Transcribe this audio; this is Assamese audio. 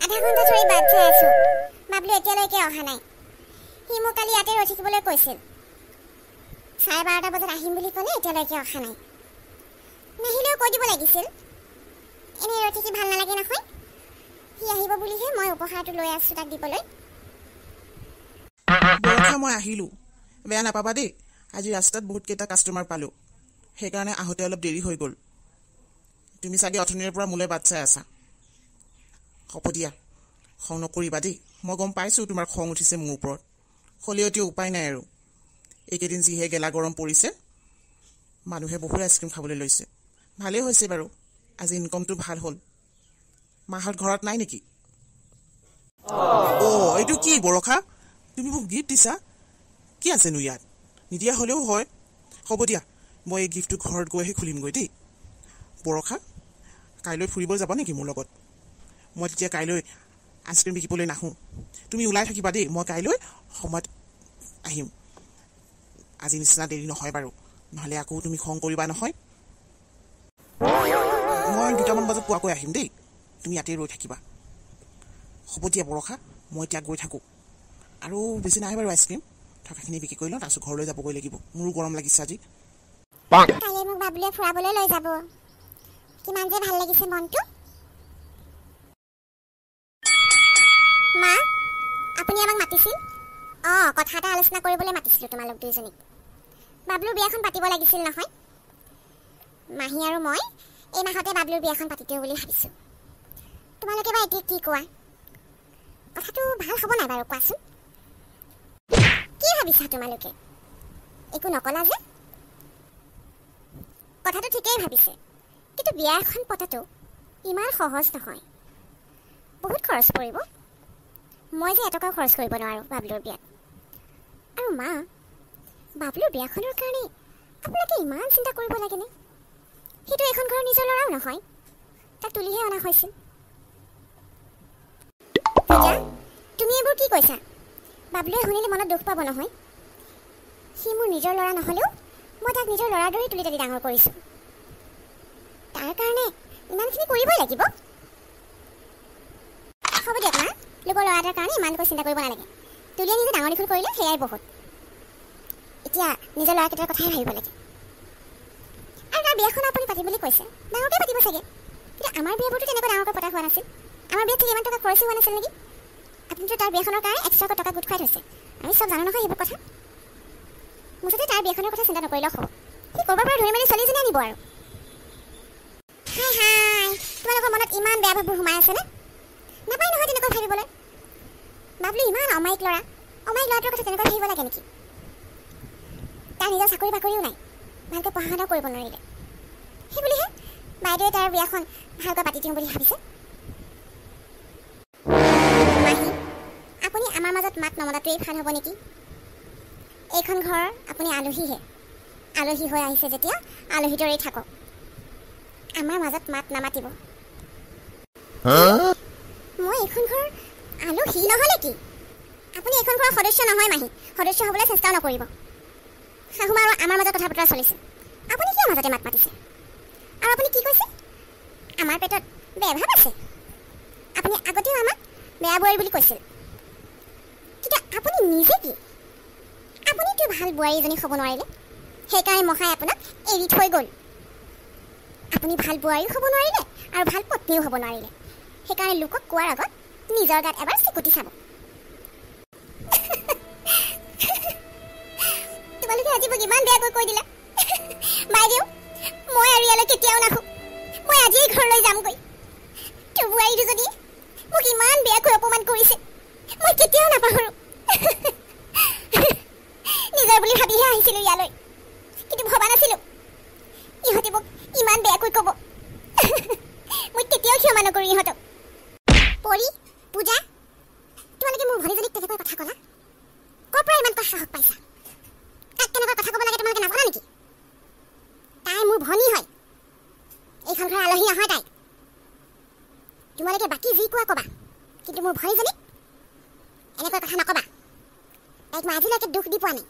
আধা ঘণ্টা ধৰি বাট চাই আছোঁ। বাবলু এতিয়ালৈকে অহা নাই। সি মোক কালি ইয়াতে ৰৈ থাকিবলৈ কৈছিল। 12:30 বজাত আহিম বুলি ক'লে, এতিয়ালৈকে অহা নাই। নাহিলেও কৈ দিব লাগিছিল। এনেই ৰৈ থাকি ভাল নালাগে নহয়। সি আহিব বুলিহে মই উপহাৰটো লৈ আছোঁ তাক দিবলৈ। মই আহিলোঁ, বেয়া নাপাবা দেই। আজি ৰাস্তাত বহুতকেইটা কাষ্টমাৰ পালোঁ, সেইকাৰণে আহোঁতে অলপ দেৰি হৈ গ'ল। তুমি চাগে অথনিৰে পৰা মোলৈ বাট চাই আছা। হ'ব দিয়া, খং নকৰিবা দেই। মই গম পাইছোঁ তোমাৰ খং উঠিছে মোৰ ওপৰত, হ'লেও এতিয়া উপায় নাই আৰু। এইকেইদিন যিহে গেলা গৰম পৰিছে, মানুহে বহুত আইচক্ৰীম খাবলৈ লৈছে। ভালেই হৈছে বাৰু, আজি ইনকমটো ভাল হ'ল। মাহঁত ঘৰত নাই নেকি? এইটো কি বৰষা, তুমি মোক গিফ্ট দিছা? কি আছেনো ইয়াত? নিদিয়া হ'লেও হয়। হ'ব দিয়া, মই এই গিফ্টটো ঘৰত গৈহে খুলিমগৈ দেই। বৰষা, কাইলৈ ফুৰিব যাব নেকি মোৰ লগত? মই তেতিয়া কাইলৈ আইচক্ৰীম বিকিবলৈ নাহোঁ। তুমি ওলাই থাকিবা দেই, মই কাইলৈ সময়ত আহিম। আজি নিচিনা দেৰি নহয় বাৰু, নহ'লে আকৌ তুমি খং কৰিবা নহয়। মই 2টামান বজাত পোৱাকৈ আহিম দেই, তুমি ইয়াতে ৰৈ থাকিবা। হ'ব দিয়া বৰষা, মই এতিয়া গৈ থাকোঁ। আৰু বেছি নাই বাৰু আইচক্ৰীম, থকাখিনি বিক্ৰী কৰি লওঁ, তাৰপিছত ঘৰলৈ যাবগৈ লাগিব। মোৰো গৰম লাগিছে আজি। কাইলৈ মোক বাবুৱে ফুৰাবলৈ লৈ যাব। কিমান যে ভাল লাগিছে মনটো। মা, আপুনি আমাক মাতিছিল? কথা এটা আলোচনা কৰিবলৈ মাতিছিলোঁ তোমালোক দুইজনীক। বাবলুৰ বিয়াখন পাতিব লাগিছিল নহয়। মাহী আৰু মই এই মাহতে বাবলুৰ বিয়াখন পাতি দিওঁ বুলি ভাবিছোঁ। তোমালোকে বা এতিয়া কি কোৱা? কথাটো ভাল হ'ব নাই বাৰু, কোৱাচোন। কি ভাবিছা তোমালোকে? একো নকলা যে? কথাটো ঠিকেই ভাবিছে, কিন্তু বিয়া এখন পতাটো ইমান সহজ নহয়। বহুত খৰচ পৰিব। মই যে এটকাও খৰচ কৰিব নোৱাৰোঁ বাবলুৰ বিয়াত। আৰু মা, বাবলুৰ বিয়াখনৰ কাৰণে আপোনালোকে ইমান চিন্তা কৰিব লাগেনে? সেইটো এখন ঘৰৰ নিজৰ ল'ৰাও নহয়, তাক তুলিহে অনা হৈছিল। পূজা, তুমি এইবোৰ কি কৈছা? বাবলুৱে শুনিলে মনত দুখ পাব নহয়। সি মোৰ নিজৰ ল'ৰা নহ'লেও মই তাক নিজৰ ল'ৰাৰ দৰেই তুলি তালি ডাঙৰ কৰিছোঁ। তাৰ কাৰণে ইমানখিনি কৰিবই লাগিব? হ'ব দিয়ক মা, লোকৰ ল'ৰা এটাৰ কাৰণে ইমানকৈ চিন্তা কৰিব নালাগে। তুলিয়ে নিজে ডাঙৰ দীঘল কৰিলে সেয়াই বহুত। এতিয়া নিজৰ ল'ৰাকেইটাৰ কথাই ভাবিব লাগে। আৰু তাৰ বিয়াখন আপুনি পাতিম বুলি কৈছে, ডাঙৰকৈ পাতিব চাগে। কিন্তু আমাৰ বিয়াবোৰতো তেনেকৈ ডাঙৰকৈ পতা হোৱা নাছিল। আমাৰ বিয়াত থেকে ইমান টকা খৰচো হোৱা নাছিল নেকি? আপুনিতো তাৰ বিয়াখনৰ কাৰণে এক্সট্ৰাকৈ টকা গোট খুৱাই থৈছে। আমি চব জানো নহয় এইবোৰ কথা। মুঠতে তাৰ বিয়াখনৰ কথা চিন্তা নকৰিলেও হ'ব। সি ক'ৰবাৰ পৰা ধৰি মেলি ছোৱালীজনী আনিব আৰু। হাই, তোমালোকৰ মনত ইমান বেয়া ভাৱবোৰ সোমাই আছেনে? নাপায় নহয় তেনেকৈ ভাবিবলৈ। বাবলু ইমান অমায়িক ল'ৰা, অমায়িক ল'ৰাটোৰ কথা তেনেকৈ ভাবিব লাগে নেকি? তাৰ নিজৰ চাকৰি বাকৰিও নাই, ভালকৈ পঢ়া শুনাও কৰিব নোৱাৰিলে। সেইবুলিহে বাইদেৱে তাৰ বিয়াখন ভালকৈ পাতি দিওঁ বুলি ভাবিছে। মাহী, আপুনি আমাৰ মাজত মাত নমতাটোৱেই ভাল হ'ব নেকি? এইখন ঘৰৰ আপুনি আলহীহে। আলহী হৈ আহিছে যেতিয়া আলহী দৰেই থাকক। আমাৰ মাজত মাত নামাতিব। মই এইখন ঘৰৰ আলহী নহ'লে কি? আপুনি এইখন ঘৰৰ সদস্য নহয় মাহী, সদস্য হ'বলৈ চেষ্টাও নকৰিব। শাহুমা আৰু আমাৰ মাজত কথা বতৰা চলিছে, আপুনি কিয় মাজতে মাত মাতিছে? আৰু আপুনি কি কৈছে? আমাৰ পেটত বেয়া ভাৱ আছে। আপুনি আগতেও আমাক বেয়া বোৱাৰী বুলি কৈছিল, কিন্তু আপুনি নিজে কি? আপুনিতো ভাল বোৱাৰী এজনী হ'ব নোৱাৰিলে, সেইকাৰণে মহাই আপোনাক এৰি থৈ গ'ল। আপুনি ভাল বোৱাৰীও হ'ব নোৱাৰিলে আৰু ভাল পত্নীও হ'ব নোৱাৰিলে, সেইকাৰণে লোকক কোৱাৰ আগত নিজৰ গাত এবাৰ চিকুটি চাব। তোমালোকে আজি মোক ইমান বেয়াকৈ কৈ দিলা। বাইদেউ, মই আৰু ইয়ালৈ কেতিয়াও নাহোঁ। মই আজিয়েই ঘৰলৈ যামগৈ। তোৰ বোৱাৰী দুজনীয়ে মোক ইমান বেয়াকৈ অপমান কৰিছে, মই কেতিয়াও নাপাহৰোঁ। নিজৰ বুলি ভাবিহে আহিছিলোঁ ইয়ালৈ, কিন্তু ভবা নাছিলোঁ ইহঁতে মোক ইমান বেয়াকৈ ক'ব। মই কেতিয়াও ক্ষমা নকৰোঁ ইহঁতক। পৰি, পূজা, তোমালোকে মোৰ ভনীজনীক তেনেকৈ কথা ক'লা? ক'ৰ পৰা ইমান সাহস পাইছা? তাক কেনেকৈ কথা ক'ব লাগে তোমালোকে নাজানা নেকি? তাই মোৰ ভনী হয়, এইখন ঘৰৰ আলহী নহয় তাই। তোমালোকে বাকী যি কোৱা ক'বা, কিন্তু মোৰ ভনীজনীক এনেকৈ কথা নক'বা। তাইক মই আজিলৈকে দুখ দি পোৱা নাই।